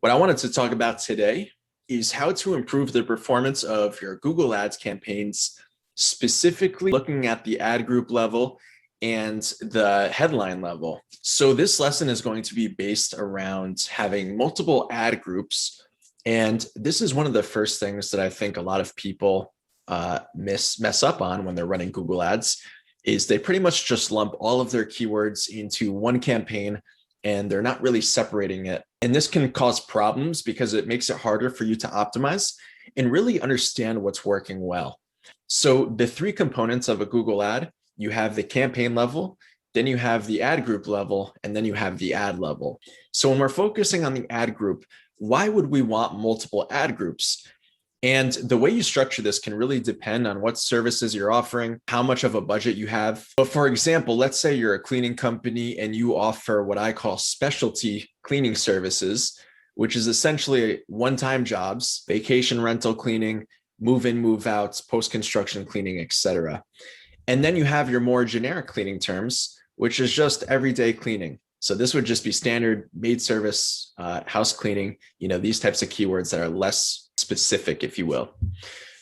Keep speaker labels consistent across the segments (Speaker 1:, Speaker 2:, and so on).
Speaker 1: What I wanted to talk about today is how to improve the performance of your Google Ads campaigns, specifically looking at the ad group level and the headline level. So this lesson is going to be based around having multiple ad groups. And this is one of the first things that I think a lot of people mess up on when they're running Google Ads, is they pretty much just lump all of their keywords into one campaign and they're not really separating it. And this can cause problems because it makes it harder for you to optimize and really understand what's working well. So the three components of a Google ad, you have the campaign level, then you have the ad group level, and then you have the ad level. So when we're focusing on the ad group, why would we want multiple ad groups? And the way you structure this can really depend on what services you're offering, how much of a budget you have. But for example, let's say you're a cleaning company and you offer what I call specialty cleaning services, which is essentially one-time jobs, vacation rental cleaning, move-in, move-outs, post-construction cleaning, etc. And then you have your more generic cleaning terms, which is just everyday cleaning. So this would just be standard maid service, house cleaning, these types of keywords that are less specific, if you will.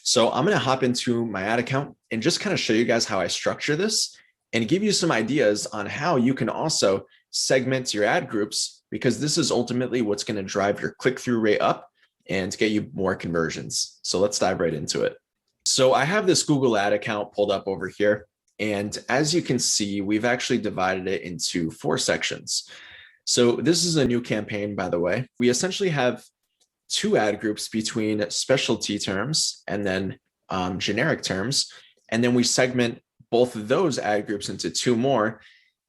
Speaker 1: So I'm going to hop into my ad account and just kind of show you guys how I structure this and give you some ideas on how you can also segment your ad groups, because this is ultimately what's going to drive your click-through rate up and get you more conversions. So let's dive right into it. So I have this Google ad account pulled up over here. And as you can see, we've actually divided it into 4 sections. So this is a new campaign, by the way. We essentially have 2 ad groups between specialty terms and then generic terms. And then we segment both of those ad groups into 2 more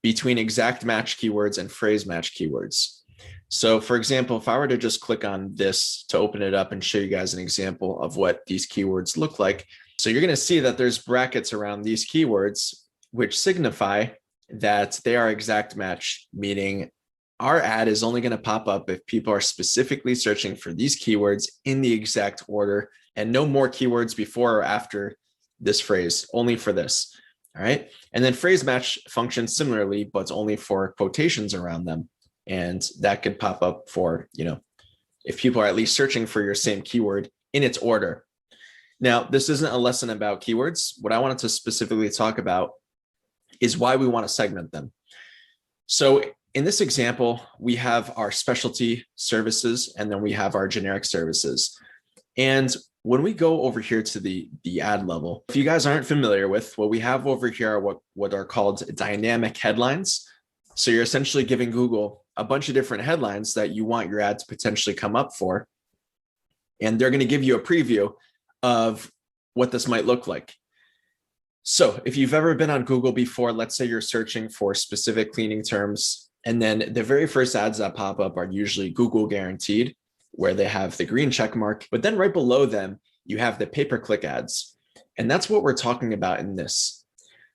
Speaker 1: between exact match keywords and phrase match keywords. So for example, if I were to just click on this to open it up and show you guys an example of what these keywords look like. So you're going to see that there's brackets around these keywords, which signify that they are exact match, meaning our ad is only going to pop up if people are specifically searching for these keywords in the exact order, and no more keywords before or after this phrase, only for this. All right. And then phrase match functions similarly, but it's only for quotations around them. And that could pop up for, if people are at least searching for your same keyword in its order. Now, this isn't a lesson about keywords. What I wanted to specifically talk about is why we want to segment them. So in this example, we have our specialty services, and then we have our generic services. And when we go over here to the ad level, if you guys aren't familiar with, what we have over here are what are called dynamic headlines. So you're essentially giving Google a bunch of different headlines that you want your ad to potentially come up for. And they're going to give you a preview of what this might look like. So if you've ever been on Google before, let's say you're searching for specific cleaning terms, and then the very first ads that pop up are usually Google guaranteed, where they have the green check mark. But then right below them, you have the pay-per-click ads. And that's what we're talking about in this.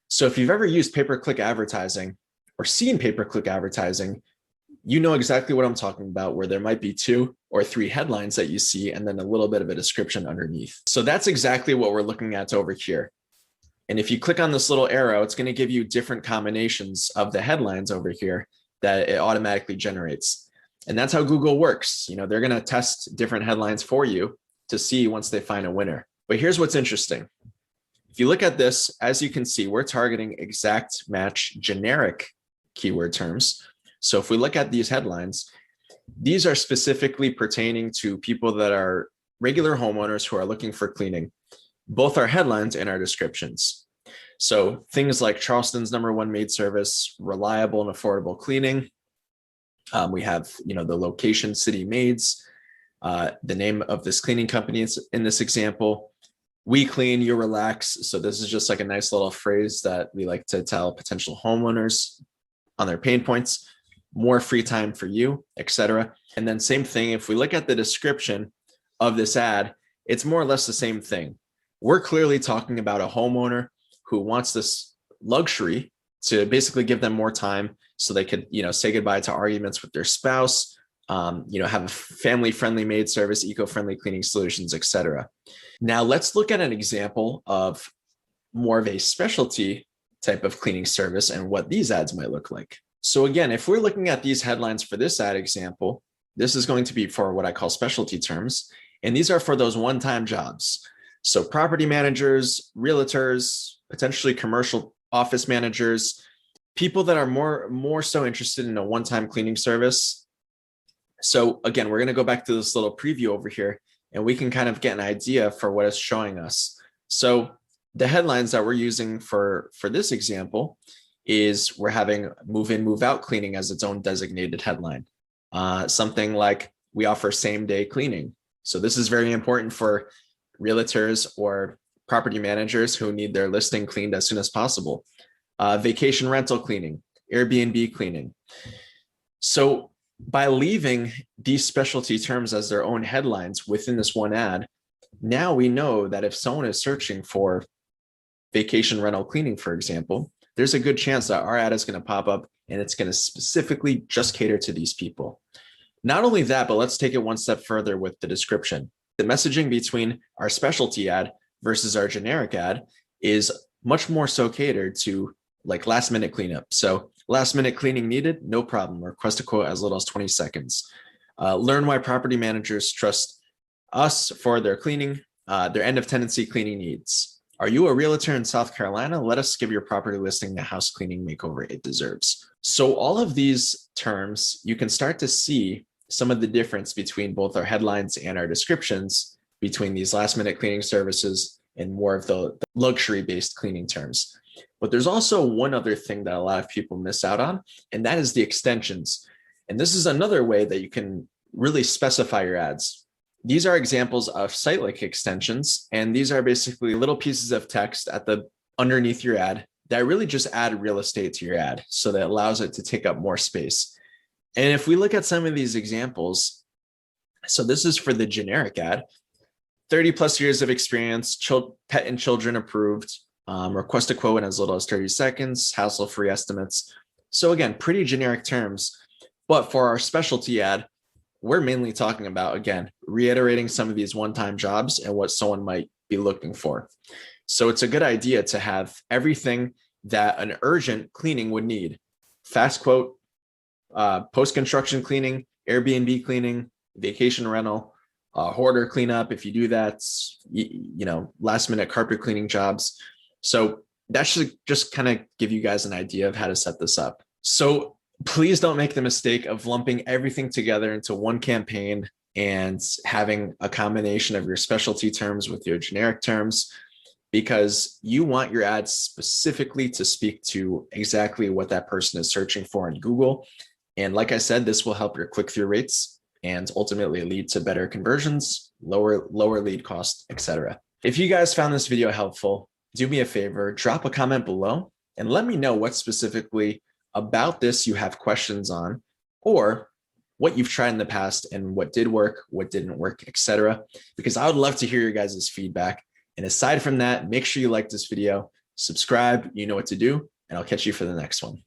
Speaker 1: So if you've ever used pay-per-click advertising or seen pay-per-click advertising, you know exactly what I'm talking about, where there might be 2 or 3 headlines that you see and then a little bit of a description underneath. So that's exactly what we're looking at over here. And if you click on this little arrow, it's going to give you different combinations of the headlines over here that it automatically generates. And that's how Google works. They're going to test different headlines for you to see once they find a winner. But here's what's interesting. If you look at this, as you can see, we're targeting exact match generic keyword terms. So if we look at these headlines, these are specifically pertaining to people that are regular homeowners who are looking for cleaning. Both our headlines and our descriptions. So things like Charleston's #1 maid service, reliable and affordable cleaning. We have, the location, City Maids, the name of this cleaning company in this example. We clean, you relax. So this is just like a nice little phrase that we like to tell potential homeowners on their pain points. More free time for you, etc. And then same thing, if we look at the description of this ad, it's more or less the same thing. We're clearly talking about a homeowner who wants this luxury to basically give them more time so they could, say goodbye to arguments with their spouse, have a family-friendly maid service, eco-friendly cleaning solutions, etc. Now let's look at an example of more of a specialty type of cleaning service and what these ads might look like. So again, if we're looking at these headlines for this ad example, This is going to be for what I call specialty terms. And these are for those one-time jobs. So property managers, realtors, potentially commercial office managers, people that are more so interested in a one-time cleaning service. So again, we're going to go back to this little preview over here, and we can kind of get an idea for what it's showing us. So the headlines that we're using for this example is we're having move in, move out cleaning as its own designated headline. Something like we offer same day cleaning. So this is very important for realtors or property managers who need their listing cleaned as soon as possible. Vacation rental cleaning, Airbnb cleaning. So by leaving these specialty terms as their own headlines within this one ad, now we know that if someone is searching for vacation rental cleaning, for example, there's a good chance that our ad is going to pop up and it's going to specifically just cater to these people. Not only that, but let's take it one step further with the description. The messaging between our specialty ad versus our generic ad is much more so catered to like last minute cleanup. So last minute cleaning needed, no problem. Request a quote as little as 20 seconds. Learn why property managers trust us for their cleaning, their end of tenancy cleaning needs. Are you a realtor in South Carolina? Let us give your property listing the house cleaning makeover it deserves. So all of these terms, you can start to see some of the difference between both our headlines and our descriptions between these last minute cleaning services and more of the luxury based cleaning terms. But there's also one other thing that a lot of people miss out on, and that is the extensions. And this is another way that you can really specify your ads. These are examples of site-like extensions, and these are basically little pieces of text at the underneath your ad that really just add real estate to your ad, so that allows it to take up more space. And if we look at some of these examples, so this is for the generic ad, 30 plus years of experience, pet and children approved, request a quote in as little as 30 seconds, hassle-free estimates. So again, pretty generic terms, but for our specialty ad, we're mainly talking about, again, reiterating some of these one-time jobs and what someone might be looking for. So it's a good idea to have everything that an urgent cleaning would need. Fast quote, post-construction cleaning, Airbnb cleaning, vacation rental, hoarder cleanup. If you do that, last minute carpet cleaning jobs. So that should just kind of give you guys an idea of how to set this up. So please don't make the mistake of lumping everything together into one campaign and having a combination of your specialty terms with your generic terms, because you want your ads specifically to speak to exactly what that person is searching for in Google. And like I said, this will help your click-through rates and ultimately lead to better conversions, lower lead cost, etc. If you guys found this video helpful, do me a favor, drop a comment below and let me know what specifically about this you have questions on, or what you've tried in the past and what did work, what didn't work, etc. Because I would love to hear your guys' feedback. And aside from that, make sure you like this video, subscribe, you know what to do, and I'll catch you for the next one.